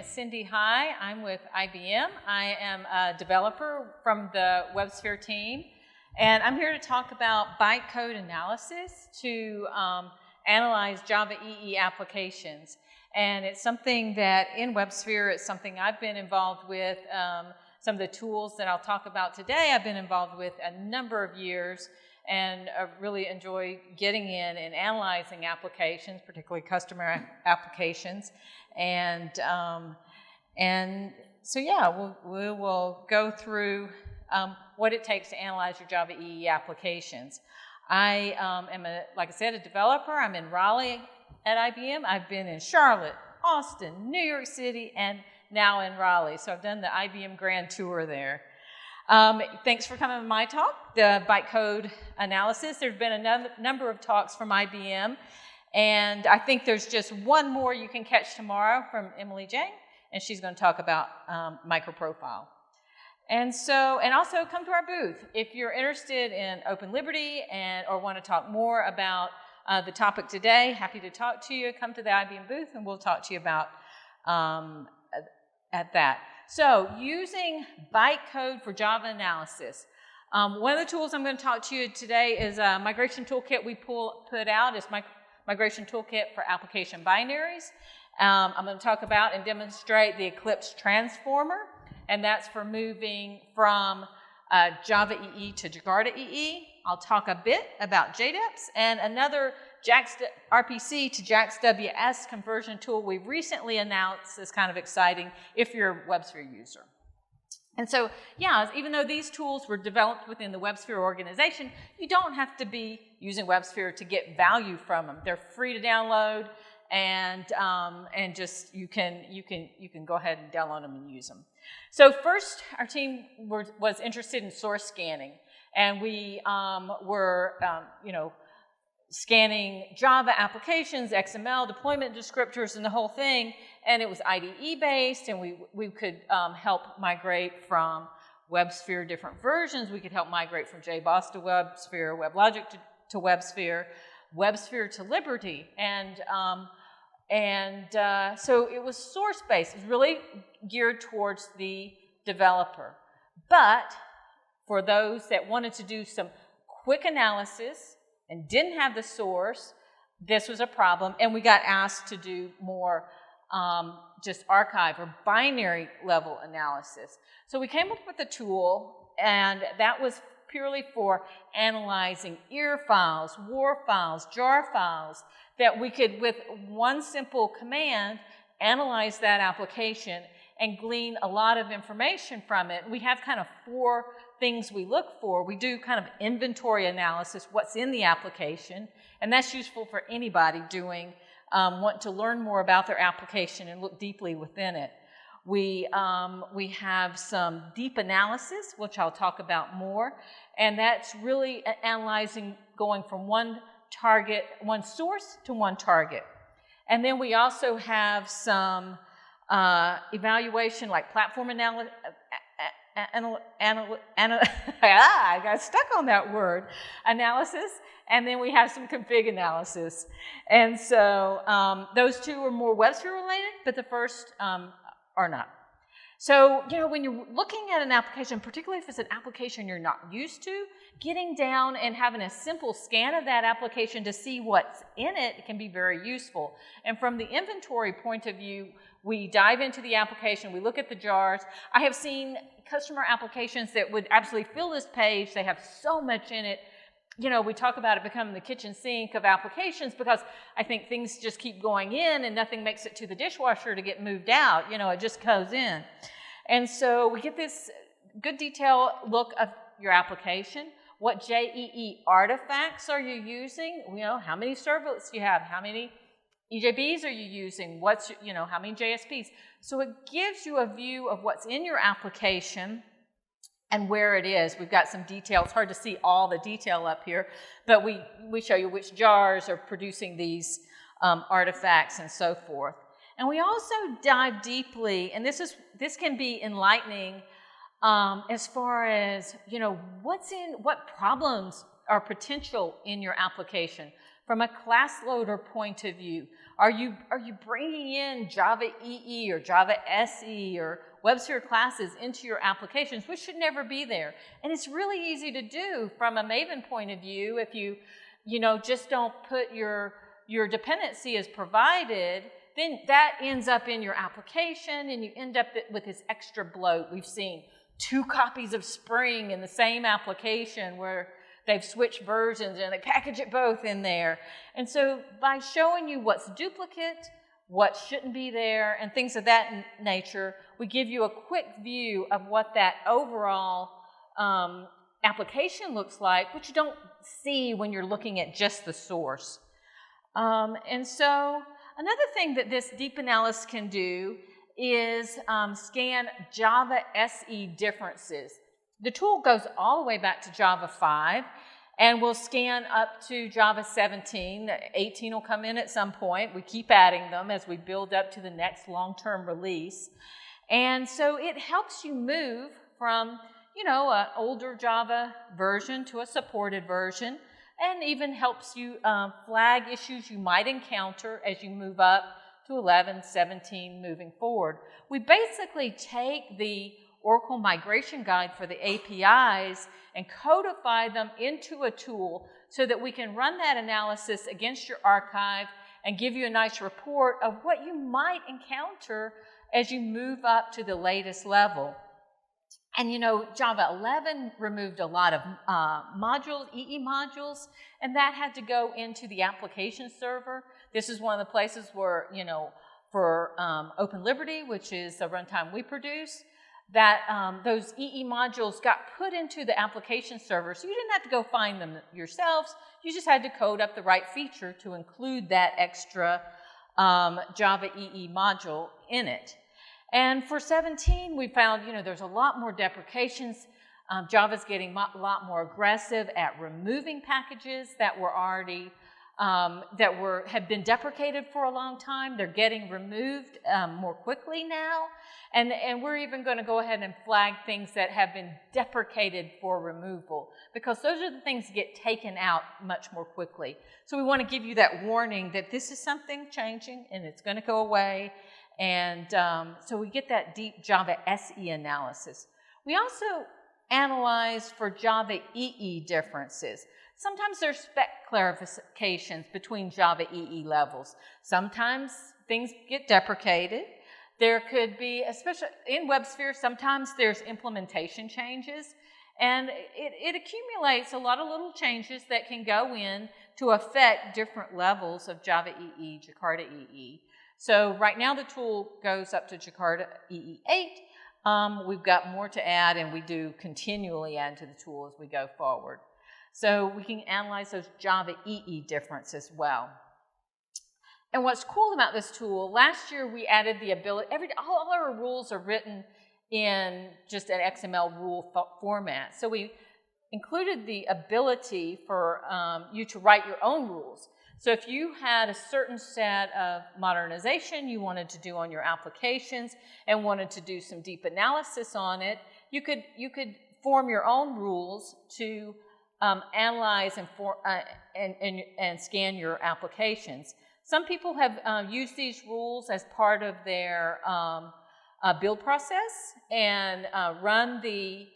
is Cindy High. I'm with IBM. I am a developer from the WebSphere team, and I'm here to talk about bytecode analysis to analyze Java EE applications. And it's something that in WebSphere, it's something I've been involved with. Some of the tools that I'll talk about today, I've been involved with a number of years, and I really enjoy getting in and analyzing applications, particularly customer applications. And so yeah, we will go through what it takes to analyze your Java EE applications. I am, like I said, a developer. I'm in Raleigh at IBM. I've been in Charlotte, Austin, New York City, and now in Raleigh. So I've done the IBM Grand Tour there. Thanks for coming to my talk, the bytecode analysis. There's been a number of talks from IBM, and I think there's just one more you can catch tomorrow from Emily Jang, and she's going to talk about microprofile. And also come to our booth if you're interested in Open Liberty or want to talk more about the topic today. Happy to talk to you. Come to the IBM booth, and we'll talk to you about at that. So, using bytecode for Java analysis. One of the tools I'm going to talk to you today is a migration toolkit we put out. It's migration toolkit for application binaries. I'm going to talk about and demonstrate the Eclipse Transformer, and that's for moving from Java EE to Jakarta EE. I'll talk a bit about JDEPs and another JAX-RPC to JAX-WS conversion tool we recently announced is kind of exciting if you're a WebSphere user. And so, yeah, even though these tools were developed within the WebSphere organization, you don't have to be using WebSphere to get value from them. They're free to download, and just you can go ahead and download them and use them. So first, our team was interested in source scanning, and we were scanning Java applications, XML, deployment descriptors, and the whole thing, and it was IDE based, and we could help migrate from WebSphere different versions. We could help migrate from JBoss to WebSphere, WebLogic to WebSphere, WebSphere to Liberty, so it was source based. It was really geared towards the developer. But for those that wanted to do some quick analysis and didn't have the source, this was a problem, and we got asked to do more just archive or binary level analysis. So we came up with a tool, and that was purely for analyzing EAR files, WAR files, JAR files, that we could, with one simple command, analyze that application and glean a lot of information from it. We have kind of 4 things we look for. We do kind of inventory analysis, what's in the application, and that's useful for anybody doing, want to learn more about their application and look deeply within it. We have some deep analysis, which I'll talk about more, and that's really analyzing going from one source to one target. And then we also have some evaluation, like platform analysis. I got stuck on that word, analysis, and then we have some config analysis. And so those 2 are more WebSphere related, but the first are not. So, when you're looking at an application, particularly if it's an application you're not used to, getting down and having a simple scan of that application to see what's in it can be very useful. And from the inventory point of view, we dive into the application, we look at the jars. I have seen customer applications that would absolutely fill this page. They have so much in it. We talk about it becoming the kitchen sink of applications because I think things just keep going in and nothing makes it to the dishwasher to get moved out. It just goes in. And so we get this good detailed look of your application. What JEE artifacts are you using? How many servlets do you have? How many EJBs are you using? How many JSPs? So it gives you a view of what's in your application and where it is. We've got some detail. It's hard to see all the detail up here, but we show you which jars are producing these artifacts and so forth. And we also dive deeply, and this can be enlightening as far as what problems or potential in your application. From a class loader point of view, are you bringing in Java EE or Java SE or WebSphere classes into your applications, which should never be there? And it's really easy to do from a Maven point of view if you just don't put your dependency as provided, then that ends up in your application and you end up with this extra bloat. We've seen 2 copies of Spring in the same application where they've switched versions and they package it both in there. And so by showing you what's duplicate, what shouldn't be there, and things of that nature, we give you a quick view of what that overall application looks like, which you don't see when you're looking at just the source. And so another thing that this deep analysis can do is scan Java SE differences. The tool goes all the way back to Java 5 and will scan up to Java 17. 18 will come in at some point. We keep adding them as we build up to the next long-term release. And so it helps you move from, an older Java version to a supported version, and even helps you flag issues you might encounter as you move up to 11, 17, moving forward. We basically take the Oracle migration guide for the APIs and codify them into a tool so that we can run that analysis against your archive and give you a nice report of what you might encounter as you move up to the latest level. And Java 11 removed a lot of modules, EE modules, and that had to go into the application server. This is one of the places where, for Open Liberty, which is the runtime we produce, that those EE modules got put into the application server. So you didn't have to go find them yourselves. You just had to code up the right feature to include that extra Java EE module in it. And for 17, we found, there's a lot more deprecations. Java's getting a lot more aggressive at removing packages that were already, had been deprecated for a long time. They're getting removed more quickly now. And we're even going to go ahead and flag things that have been deprecated for removal, because those are the things that get taken out much more quickly. So we want to give you that warning that this is something changing and it's going to go away. And so we get that deep Java SE analysis. We also analyze for Java EE differences. Sometimes there's spec clarifications between Java EE levels. Sometimes things get deprecated. There could be, especially in WebSphere, sometimes there's implementation changes. And it accumulates a lot of little changes that can go in to affect different levels of Java EE, Jakarta EE. So right now the tool goes up to Jakarta EE 8. We've got more to add, and we do continually add to the tool as we go forward. So we can analyze those Java EE differences as well. And what's cool about this tool, last year we added the ability, all our rules are written in just an XML rule format. So we included the ability for you to write your own rules. So if you had a certain set of modernization you wanted to do on your applications and wanted to do some deep analysis on it, you could form your own rules to analyze and scan your applications. Some people have used these rules as part of their build process and run the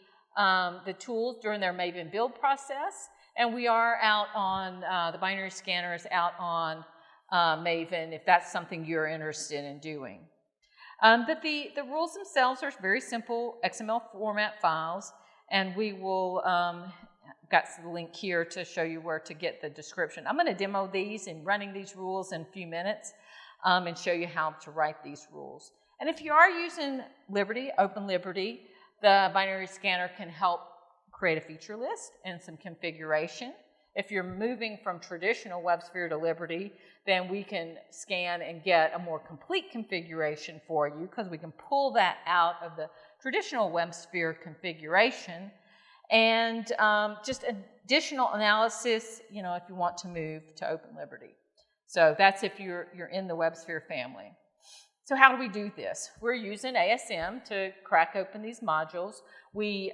tools during their Maven build process. And we are out on, the binary scanner is out on Maven if that's something you're interested in doing. But the rules themselves are very simple XML format files, and we will, got the link here to show you where to get the description. I'm going to demo these and running these rules in a few minutes and show you how to write these rules. And if you are using Liberty, Open Liberty, the binary scanner can help create a feature list and some configuration. If you're moving from traditional WebSphere to Liberty, then we can scan and get a more complete configuration for you, because we can pull that out of the traditional WebSphere configuration, and just additional analysis, if you want to move to Open Liberty. So that's if you're in the WebSphere family. So how do we do this? We're using ASM to crack open these modules. We,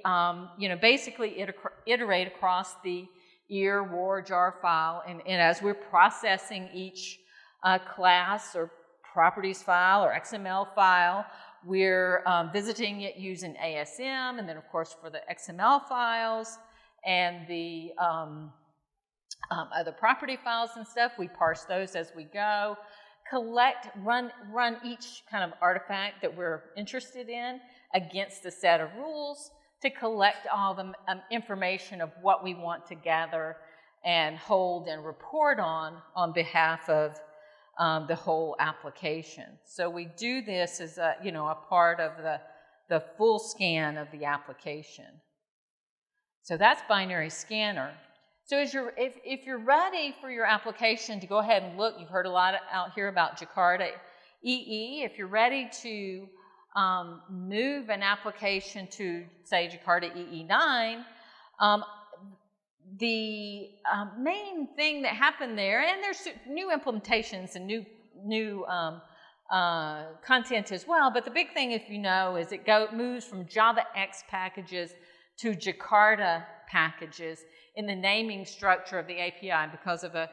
basically iterate across the EAR, WAR, jar file, and as we're processing each class or properties file or XML file, we're visiting it using ASM, and then of course for the XML files and the other property files and stuff, we parse those as we go. Run each kind of artifact that we're interested in against a set of rules to collect all the information of what we want to gather and hold and report on behalf of the whole application. So we do this as a part of the full scan of the application. So that's binary scanner. So if you're ready for your application to go ahead and look, you've heard a lot out here about Jakarta EE. If you're ready to move an application to, say, Jakarta EE9, the main thing that happened there, and there's new implementations and new content as well, but the big thing, if you know, is it moves from JAX packages to Jakarta packages in the naming structure of the API because of a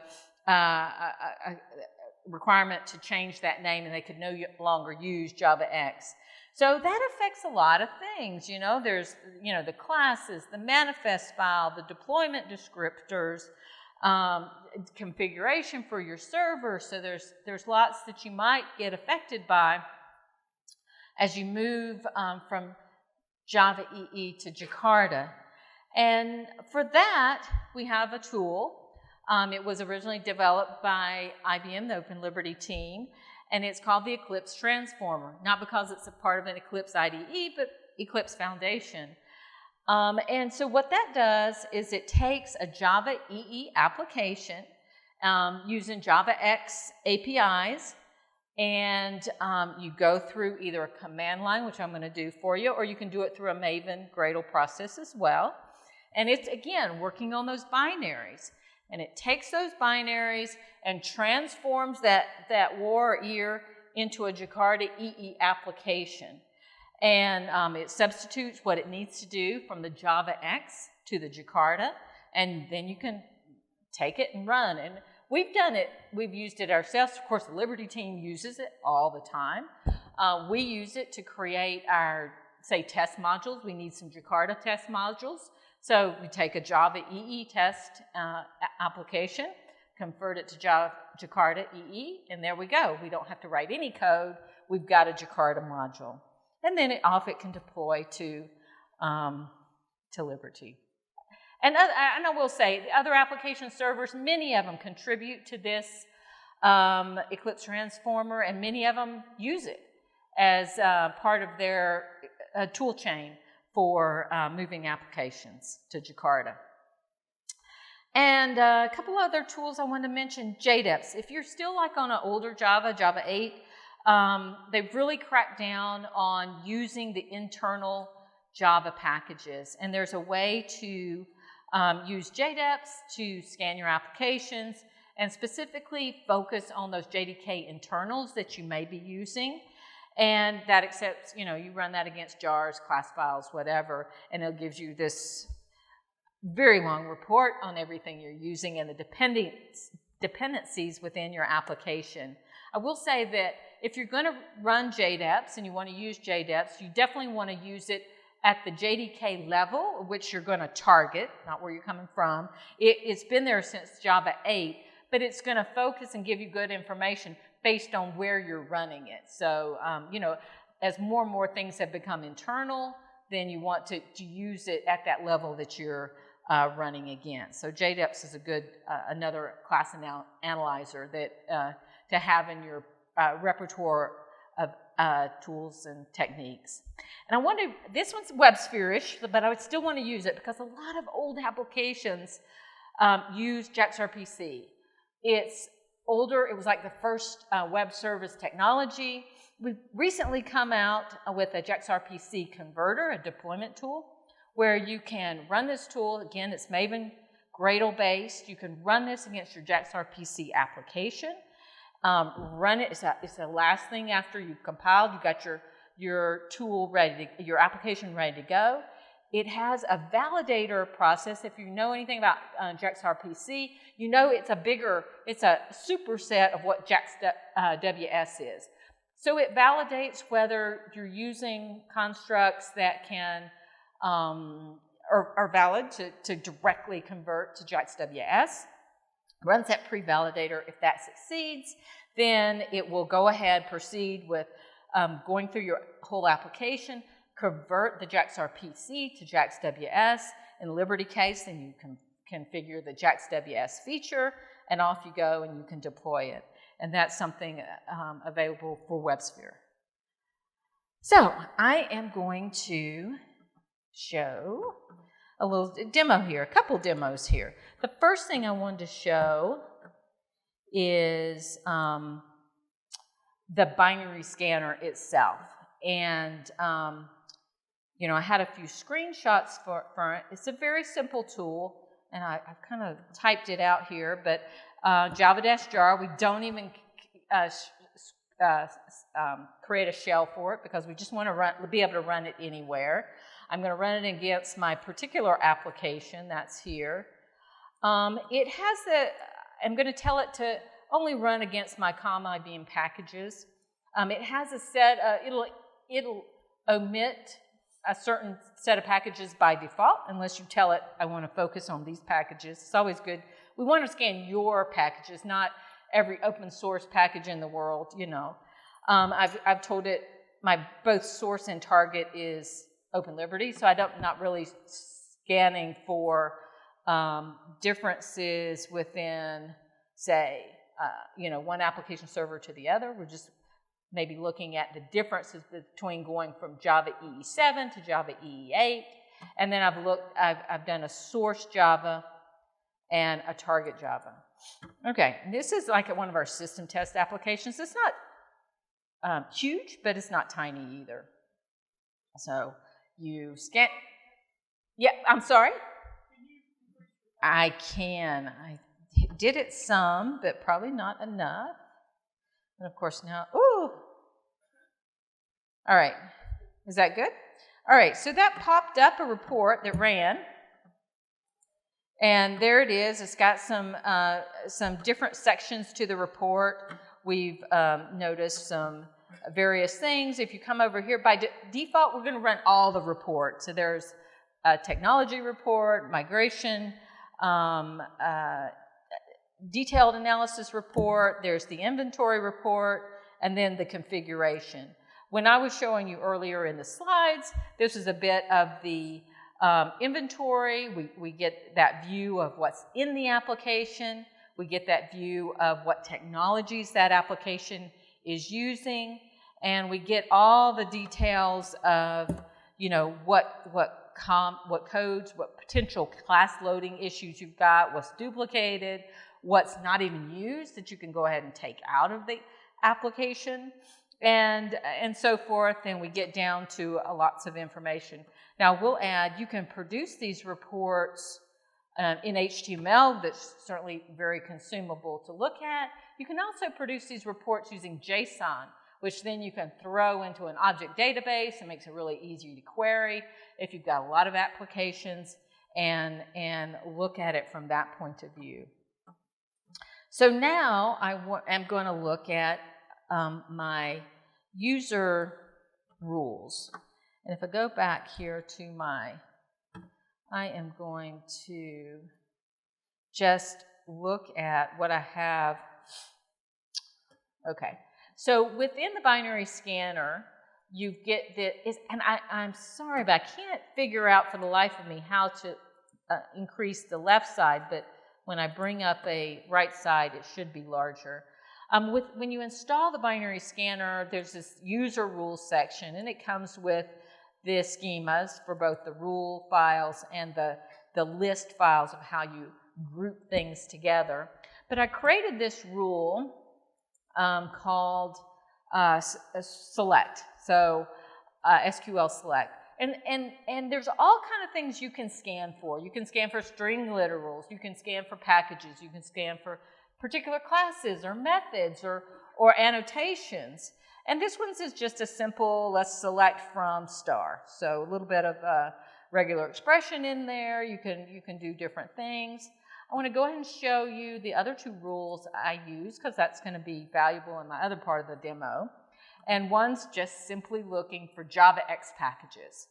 requirement to change that name, and they could no longer use JavaX. So that affects a lot of things. There's the classes, the manifest file, the deployment descriptors, configuration for your server. So there's lots that you might get affected by as you move from Java EE to Jakarta. And for that, we have a tool. It was originally developed by IBM, the Open Liberty team, and it's called the Eclipse Transformer, not because it's a part of an Eclipse IDE, but Eclipse Foundation. And so what that does is it takes a Java EE application using JavaX APIs, and you go through either a command line, which I'm going to do for you, or you can do it through a Maven Gradle process as well. And it's, again, working on those binaries. And it takes those binaries and transforms that WAR or EAR into a Jakarta EE application. And it substitutes what it needs to do from the JavaX to the Jakarta, and then you can take it and run. And we've done it. We've used it ourselves. Of course, the Liberty team uses it all the time. We use it to create our, say, test modules. We need some Jakarta test modules. So we take a Java EE test application, convert it to Jakarta EE, and there we go. We don't have to write any code. We've got a Jakarta module. And then off it can deploy to Liberty. And I will say, the other application servers, many of them contribute to this Eclipse Transformer, and many of them use it as part of their tool chain for moving applications to Jakarta. And a couple other tools I want to mention, jdeps. If you're still like on an older Java 8, they've really cracked down on using the internal Java packages. And there's a way to use jdeps to scan your applications and specifically focus on those JDK internals that you may be using. And that accepts, you run that against jars, class files, whatever, and it gives you this very long report on everything you're using and the dependencies within your application. I will say that if you're going to run jdeps and you want to use jdeps, you definitely want to use it at the JDK level, which you're going to target, not where you're coming from. It's been there since Java 8, but it's going to focus and give you good information based on where you're running it. So, as more and more things have become internal, then you want to use it at that level that you're running against. So jdeps is a good, another class analyzer that to have in your repertoire of tools and techniques. And I wonder, this one's WebSphere-ish, but I would still want to use it because a lot of old applications use JAX-RPC. It's older. It was like the first web service technology. We've recently come out with a JAX-RPC converter, a deployment tool, where you can run this tool. Again, it's Maven Gradle based. You can run this against your JAX-RPC application. Run it. It's the last thing after you've compiled. You've got your tool ready, your application ready to go. it has a validator process. If you know anything about JAX-RPC, you know it's a superset of what JAX-WS is. So it validates whether you're using constructs that can are valid to directly convert to JAX-WS. Runs that pre-validator. If that succeeds, then it will go ahead, proceed with going through your whole application, convert the JAX-RPC to JAX-WS. In Liberty case, then you can configure the JAX-WS feature, and off you go, and you can deploy it. And that's something available for WebSphere. So I am going to show a little demo here, a couple demos here. The first thing I wanted to show is the binary scanner itself. And, you know, I had a few screenshots for it. It's a very simple tool, and I've kind of typed it out here, but java-jar, we don't even create a shell for it because we just want to be able to run it anywhere. I'm going to run it against my particular application that's here. It has I'm going to tell it to only run against my COM-IBM packages. It has a set, it'll omit a certain set of packages by default unless you tell it, I want to focus on these packages. It's always good. We want to scan your packages, not every open source package in the world, you know. I've told it my both source and target is Open Liberty, so not really scanning for differences within, say, you know, one application server to the other. We're just maybe looking at the differences between going from Java EE7 to Java EE8, and then I've done a source Java and a target Java. Okay, this is like one of our system test applications. It's not huge, but it's not tiny either. So you scan. Yeah, I'm sorry. I can. I did it some, but probably not enough. And of course now, ooh. All right, is that good? All right, so that popped up a report that ran. And there it is. It's got some different sections to the report. We've noticed some various things. If you come over here, by default, we're going to run all the reports. So there's a technology report, migration, detailed analysis report, there's the inventory report, and then the configuration. When I was showing you earlier in the slides, this is a bit of the inventory. We get that view of what's in the application. We get that view of what technologies that application is using. And we get all the details of, you know, what codes, what potential class loading issues you've got, what's duplicated, what's not even used that you can go ahead and take out of the application, and so forth. And we get down to lots of information. Now we'll add, you can produce these reports in HTML. That's certainly very consumable to look at. You can also produce these reports using JSON, which then you can throw into an object database. It makes it really easy to query if you've got a lot of applications, and look at it from that point of view. So now I'm going to look at my user rules. And if I go back here to I am going to just look at what I have. Okay, so within the binary scanner, you get this, and I'm sorry, but I can't figure out for the life of me how to increase the left side, but when I bring up a right side, it should be larger. When you install the binary scanner, there's this user rules section, and it comes with the schemas for both the rule files and the list files of how you group things together. But I created this rule called select, so SQL select. And there's all kind of things you can scan for. You can scan for string literals, you can scan for packages, you can scan for particular classes or methods or annotations. And this one's is just a simple, let's select from star. So a little bit of regular expression in there. You can do different things. I want to go ahead and show you the other two rules I use because that's going to be valuable in my other part of the demo. And one's just simply looking for JavaX packages.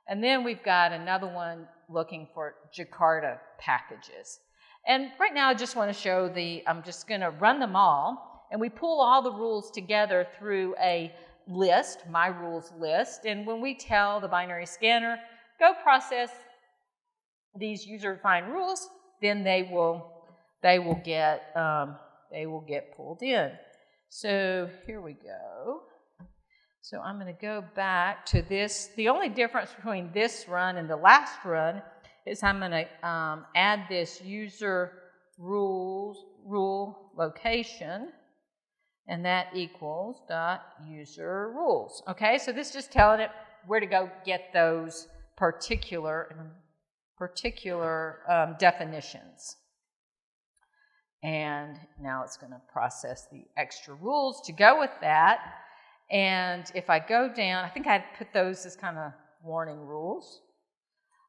And then we've got another one looking for Jakarta packages. And right now I just want to show I'm just going to run them all, and we pull all the rules together through a list, my rules list. And when we tell the binary scanner, go process these user-defined rules, then they will get pulled in. So here we go. So I'm going to go back to this. The only difference between this run and the last run is I'm going to add this user rule location, and that equals .user rules. Okay, so this is just telling it where to go get those particular definitions. And now it's going to process the extra rules to go with that. And if I go down, I think I'd put those as kind of warning rules.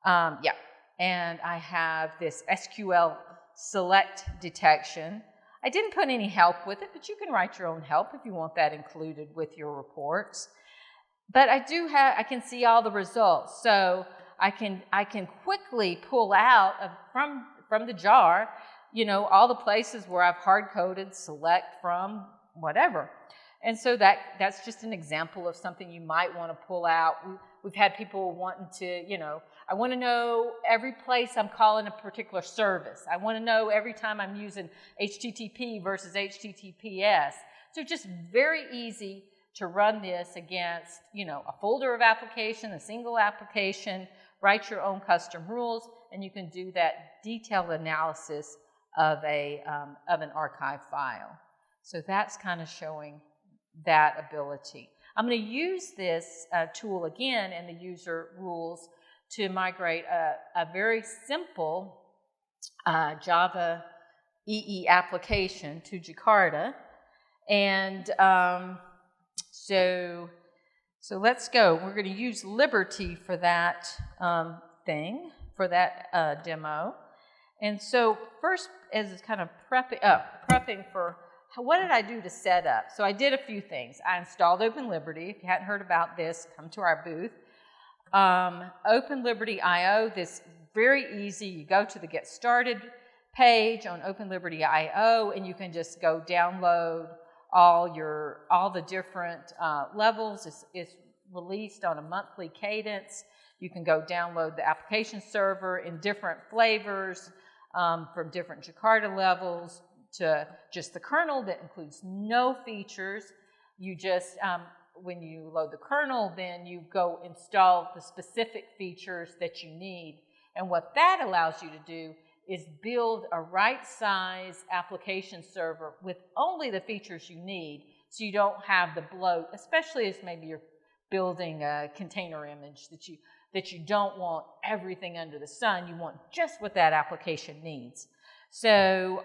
Yeah, and I have this SQL select detection. I didn't put any help with it, but you can write your own help if you want that included with your reports. But I can see all the results, so I can quickly pull out from the jar, you know, all the places where I've hard-coded select from whatever. And so that's just an example of something you might want to pull out. We've had people wanting to, you know, I want to know every place I'm calling a particular service. I want to know every time I'm using HTTP versus HTTPS. So just very easy to run this against, you know, a folder of application, a single application, write your own custom rules, and you can do that detailed analysis of an archive file. So that's kind of showing that ability. I'm going to use this tool again in the user rules to migrate a very simple Java EE application to Jakarta. And so let's go. We're going to use Liberty for that for that demo. And so first, as it's kind of prepping for what did I do to set up? So I did a few things. I installed Open Liberty. If you hadn't heard about this, come to our booth. Open Liberty IO, this very easy. You go to the Get Started page on Open Liberty IO, and you can just go download all the different levels. It's released on a monthly cadence. You can go download the application server in different flavors from different Jakarta levels to just the kernel that includes no features. You just, when you load the kernel, then you go install the specific features that you need. And what that allows you to do is build a right-size application server with only the features you need, so you don't have the bloat, especially as maybe you're building a container image that you don't want everything under the sun. You want just what that application needs. So,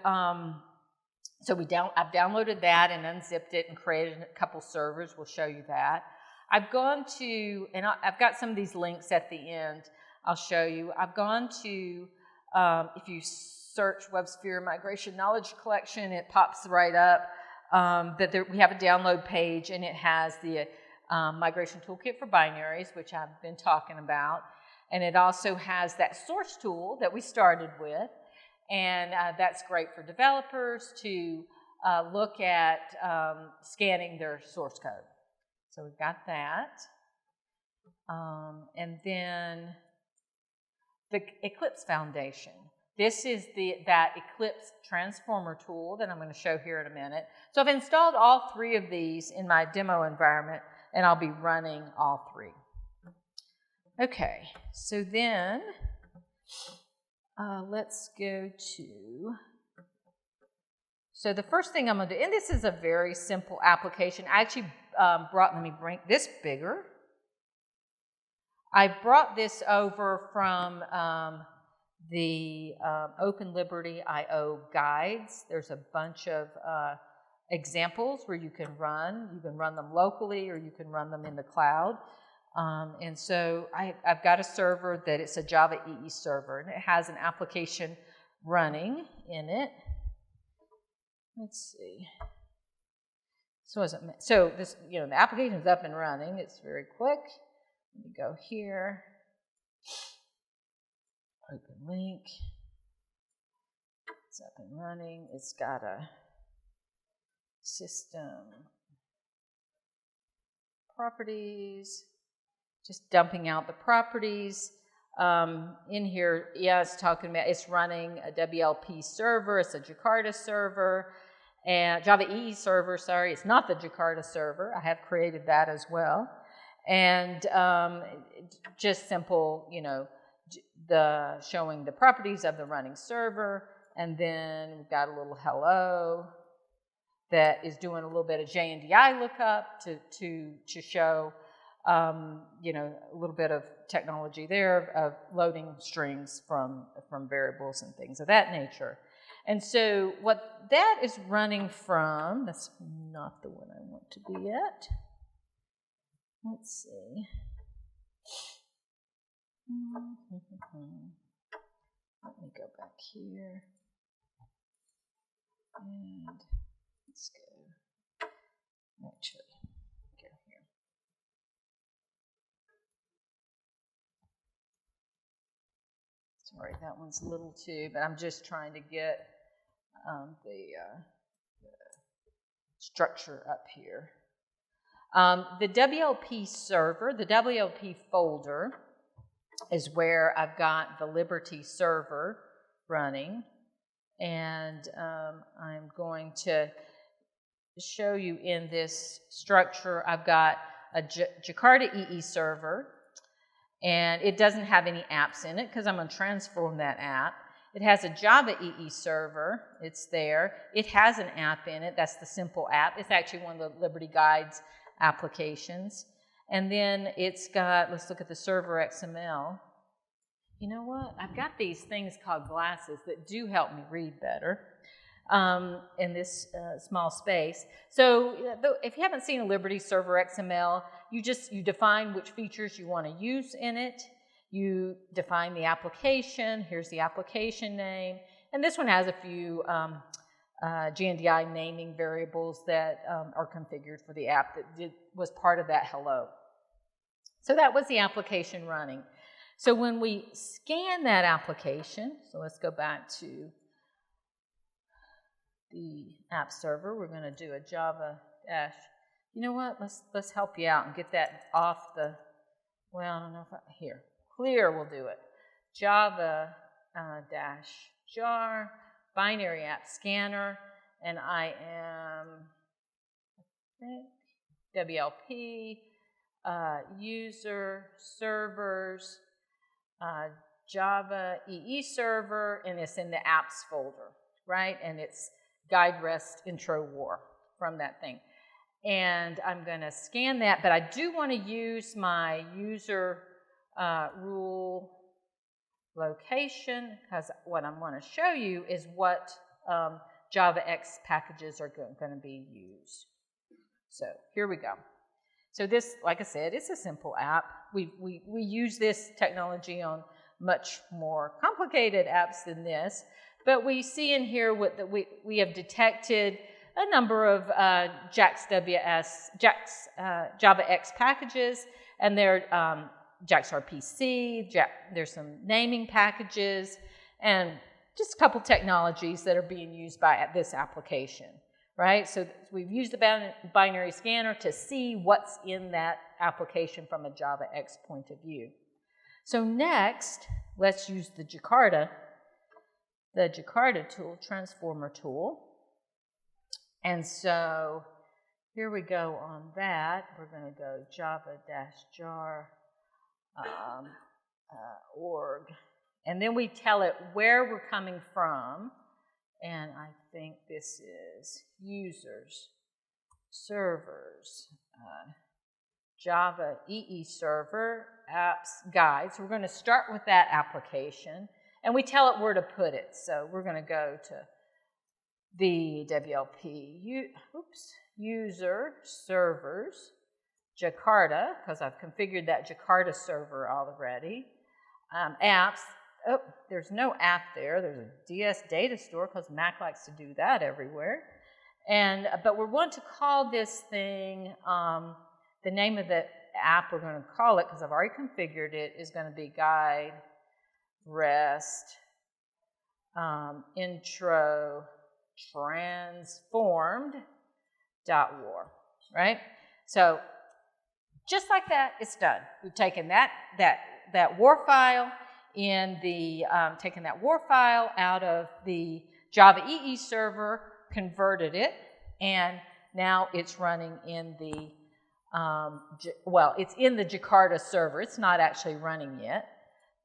I've downloaded that and unzipped it and created a couple servers. We'll show you that. I've gone to, and I've got some of these links at the end. I'll show you. I've gone to, if you search WebSphere Migration Knowledge Collection, it pops right up. We have a download page, and it has the Migration Toolkit for Binaries, which I've been talking about. And it also has that source tool that we started with. And that's great for developers to look at scanning their source code. So we've got that. And then the Eclipse Foundation. This is that Eclipse Transformer tool that I'm going to show here in a minute. So I've installed all three of these in my demo environment, and I'll be running all three. Okay, so then let's go to, so the first thing I'm going to do, and this is a very simple application. I actually let me bring this bigger. I brought this over from the Open Liberty IO guides. There's a bunch of examples where you can run them locally or you can run them in the cloud. And so I've got a server that it's a Java EE server, and it has an application running in it. Let's see. So this, you know, the application is up and running. It's very quick. Let me go here. Open link. It's up and running. It's got a system properties. Just dumping out the properties. In here, yeah, it's talking about it's running a WLP server. It's a Jakarta server. And Java EE server, sorry, it's not the Jakarta server. I have created that as well. And just simple, you know, showing the properties of the running server. And then we've got a little hello that is doing a little bit of JNDI lookup to show, you know, a little bit of technology there of loading strings from variables and things of that nature. And so what that is running from, that's not the one I want to be at. Let's see. Let me go back here. And let's go. Actually, go here. Sorry, that one's a little too, but I'm just trying to get the structure up here. The WLP server, the WLP folder is where I've got the Liberty server running, and I'm going to show you in this structure. I've got a Jakarta EE server, and it doesn't have any apps in it because I'm going to transform that app. It has a Java EE server. It's there. It has an app in it. That's the simple app. It's actually one of the Liberty Guides applications. And then it's got, let's look at the server XML. You know what? I've got these things called glasses that do help me read better in this small space. So if you haven't seen a Liberty server XML, you define which features you want to use in it. You define the application. Here's the application name. And this one has a few GNDI naming variables that are configured for the app that was part of that hello. So that was the application running. So when we scan that application, so let's go back to the app server. We're going to do a Java dash. You know what? Let's help you out and get that off the, well, I don't know if here. Clear will do it. Java dash jar, binary app scanner, and I am, I think, WLP, user, servers, Java EE server, and it's in the apps folder, right? And it's guide rest intro war from that thing. And I'm going to scan that, but I do want to use my user rule location, because what I'm going to show you is what JavaX packages are going to be used. So here we go. So this, like I said, it's a simple app. We use this technology on much more complicated apps than this, but we see in here we have detected a number of JAX-RPC packages, and they're JAX-RPC, there's some naming packages, and just a couple technologies that are being used by this application, right? So we've used the binary scanner to see what's in that application from a JavaX point of view. So next, let's use the Jakarta tool, transformer tool. And so here we go on that. We're going to go java-jar org. And then we tell it where we're coming from. And I think this is users, servers, Java EE server, apps, guides. So we're going to start with that application. And we tell it where to put it. So we're going to go to the WLP user, servers, Jakarta, because I've configured that Jakarta server already. Apps, oh, there's no app there. There's a DS data store, because Mac likes to do that everywhere. But we want to call this thing, the name of the app we're going to call it, because I've already configured it, is going to be Guide Rest Intro Transformed.war, right? So just like that, it's done. We've taken that WAR file taken that WAR file out of the Java EE server, converted it, and now it's running in the it's in the Jakarta server. It's not actually running yet.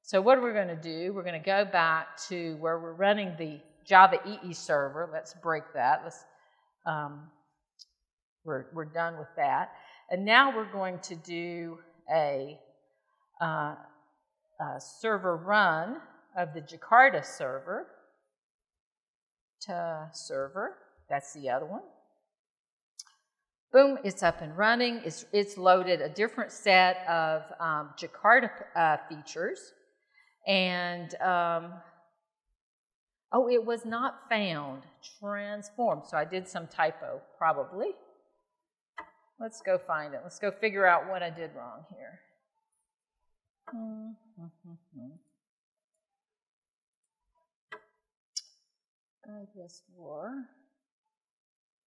So what are we going to do? We're going to go back to where we're running the Java EE server. Let's break that. We're done with that. And now we're going to do a server run of the Jakarta server to server. That's the other one. Boom, it's up and running. It's loaded a different set of Jakarta features. And, oh, it was not found. Transformed. So I did some typo, probably. Let's go find it. Let's go figure out what I did wrong here. Guide rest war.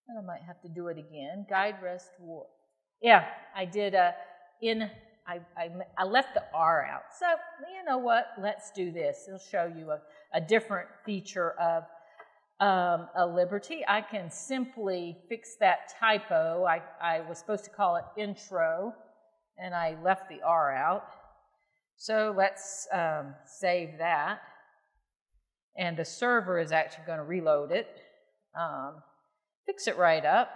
And I might have to do it again. Guide rest war. Yeah, I did I left the R out. So you know what? Let's do this. It'll show you a different feature of a Liberty. I can simply fix that typo. I was supposed to call it intro, and I left the R out. So let's save that. And the server is actually going to reload it. Fix it right up.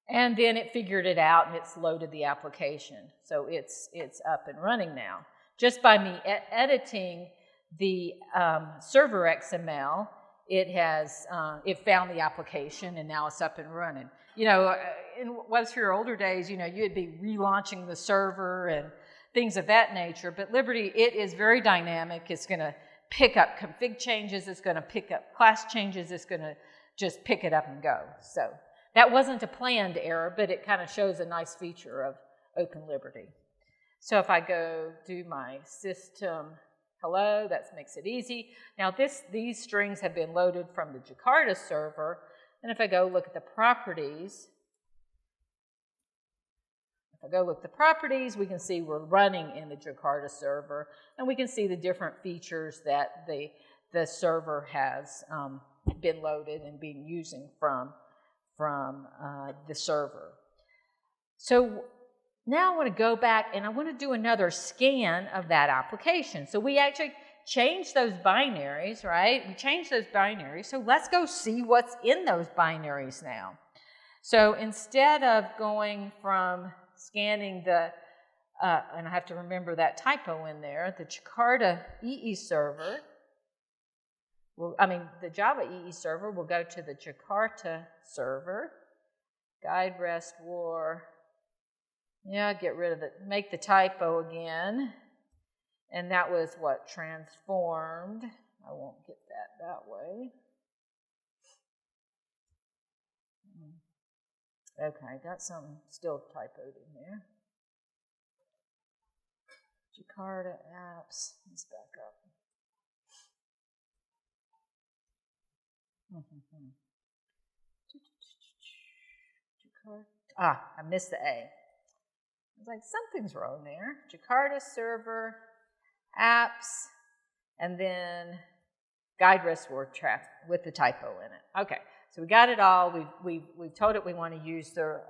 And then it figured it out, and it's loaded the application. So it's up and running now. Just by me editing the server XML, it found the application, and now it's up and running. You know, in WebSphere older days, you know, you'd be relaunching the server and things of that nature. But Liberty, it is very dynamic. It's going to pick up config changes. It's going to pick up class changes. It's going to just pick it up and go. So that wasn't a planned error, but it kind of shows a nice feature of Open Liberty. So if I go do my system hello, that makes it easy. Now these strings have been loaded from the Jakarta server, and if I go look at the properties, we can see we're running in the Jakarta server, and we can see the different features that the server has been loaded and been using from the server. So now I want to go back and I want to do another scan of that application. So we actually changed those binaries, right? We changed those binaries. So let's go see what's in those binaries now. So instead of going from scanning the, and I have to remember that typo in there, the Jakarta EE server, the Java EE server will go to the Jakarta server, guide rest war, yeah, get rid of it, make the typo again, and that was what, transformed. I won't get that way. Okay, got something still typoed in there. Jakarta apps, let's back up. I missed the A. I was like, something's wrong there. Jakarta server, apps, and then guide rest word track with the typo in it. Okay, so we got it all. We've told it we want to use the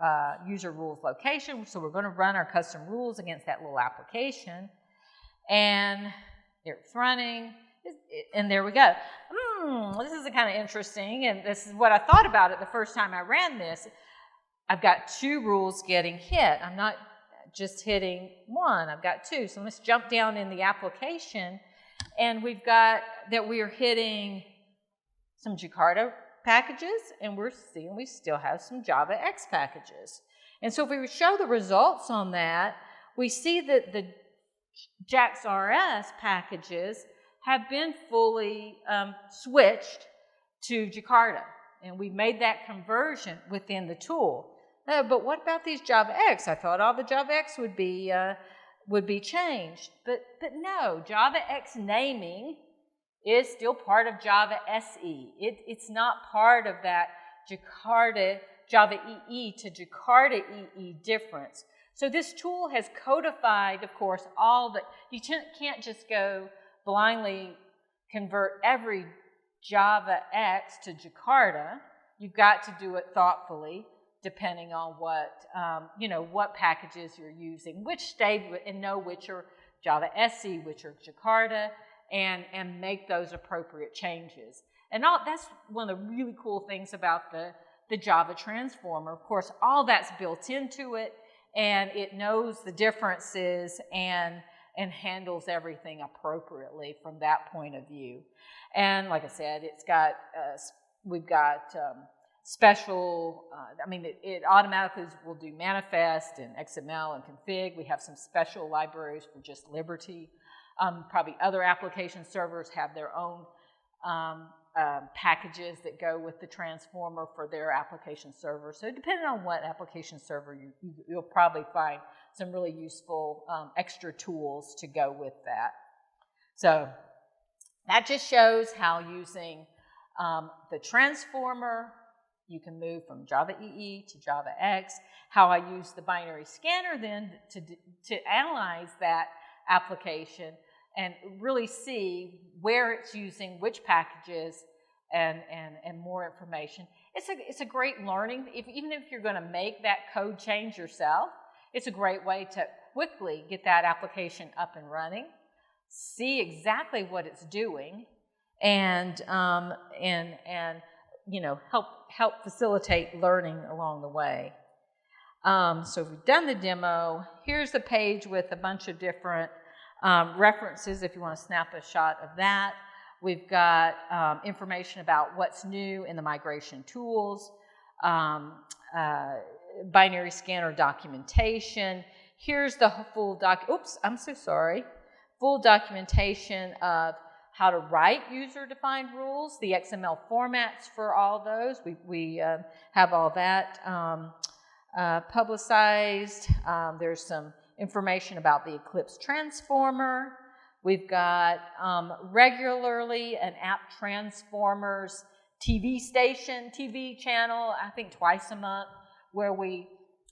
user rules location, so we're going to run our custom rules against that little application. And it's running, and there we go. This is kind of interesting, and this is what I thought about it the first time I ran this. I've got 2 rules getting hit. I'm not just hitting 1, I've got 2. So let's jump down in the application, and we've got that we are hitting some Jakarta packages, and we're seeing we still have some JavaX packages. And so if we show the results on that, we see that the JAX-RS packages have been fully switched to Jakarta. And we've made that conversion within the tool. But what about these JavaX? I thought all the JavaX would be changed. But no, JavaX naming is still part of Java SE. It's not part of that Jakarta, Java EE to Jakarta EE difference. So this tool has codified, of course, all the, you can't just go blindly convert every Java X to Jakarta. You've got to do it thoughtfully, depending on what, what packages you're using, which stay, and know which are Java SE, which are Jakarta, and make those appropriate changes. And that's one of the really cool things about the Java Transformer. Of course, all that's built into it, and it knows the differences and handles everything appropriately from that point of view. And like I said, it's got we've got special. It automatically will do manifest and XML and config. We have some special libraries for just Liberty. Probably other application servers have their own packages that go with the transformer for their application server. So depending on what application server you'll probably find some really useful extra tools to go with that. So that just shows how using the transformer, you can move from Java EE to Java X, how I use the binary scanner then to analyze that application and really see where it's using which packages and more information. It's a great learning. Even if you're going to make that code change yourself, it's a great way to quickly get that application up and running, see exactly what it's doing, and help facilitate learning along the way. So we've done the demo. Here's the page with a bunch of different references if you want to snap a shot of that. We've got information about what's new in the migration tools, binary scanner documentation. Here's the full full documentation of how to write user-defined rules, the XML formats for all those. We have all that publicized. There's some information about the Eclipse Transformer. We've got regularly an App Transformers TV station, TV channel, I think twice a month, where we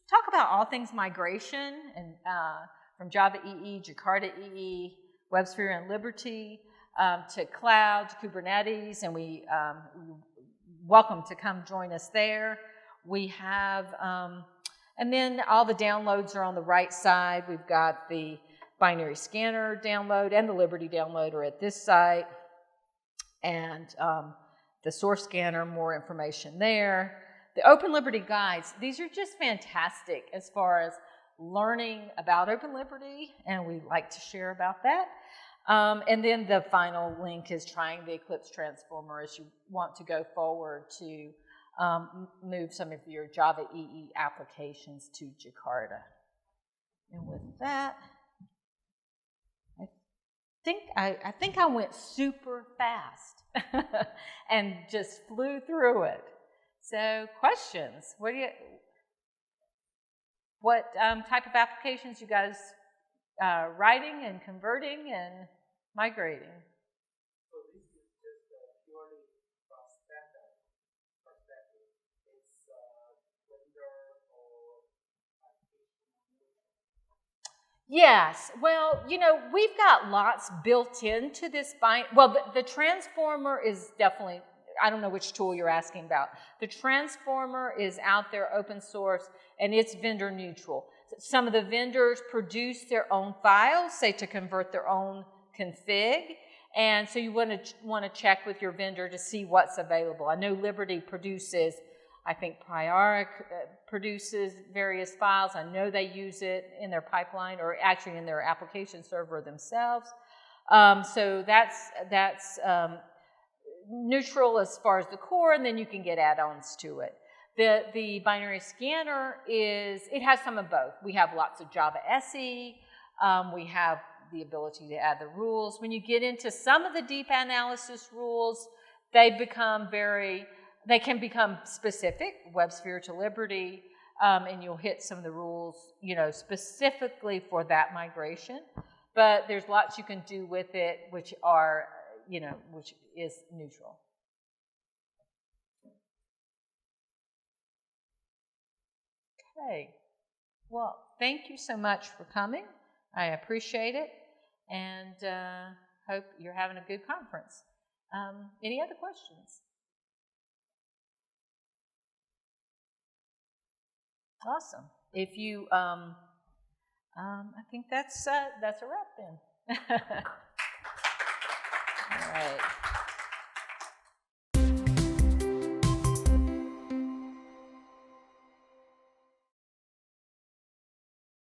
talk about all things migration and from Java EE, Jakarta EE, WebSphere and Liberty, to cloud, to Kubernetes, and we welcome to come join us there. We have, and then all the downloads are on the right side. We've got the binary scanner download and the Liberty download are at this site, and the source scanner, more information there. The Open Liberty guides, these are just fantastic as far as learning about Open Liberty, and we like to share about that. And then the final link is trying the Eclipse Transformer as you want to go forward to move some of your Java EE applications to Jakarta. And with that, I think I went super fast and just flew through it. So questions? What type of applications you guys writing and converting and migrating? So this is just purely from standard perspective. It's vendor or application. Yes. Well, we've got lots built into this bind. Well, the transformer is definitely, I don't know which tool you're asking about. The transformer is out there open source and it's vendor neutral. Some of the vendors produce their own files, say to convert their own config, and so you want to check with your vendor to see what's available. I know Liberty produces, I think Prioric produces various files. I know they use it in their pipeline or actually in their application server themselves. So that's neutral as far as the core, and then you can get add-ons to it. The binary scanner it has some of both. We have lots of Java SE. We have the ability to add the rules. When you get into some of the deep analysis rules, they can become specific, WebSphere to Liberty, and you'll hit some of the rules, specifically for that migration. But there's lots you can do with it, which are, which is neutral. Okay. Well, thank you so much for coming. I appreciate it, and hope you're having a good conference. Any other questions? Awesome. If you, I think that's a wrap then. All right.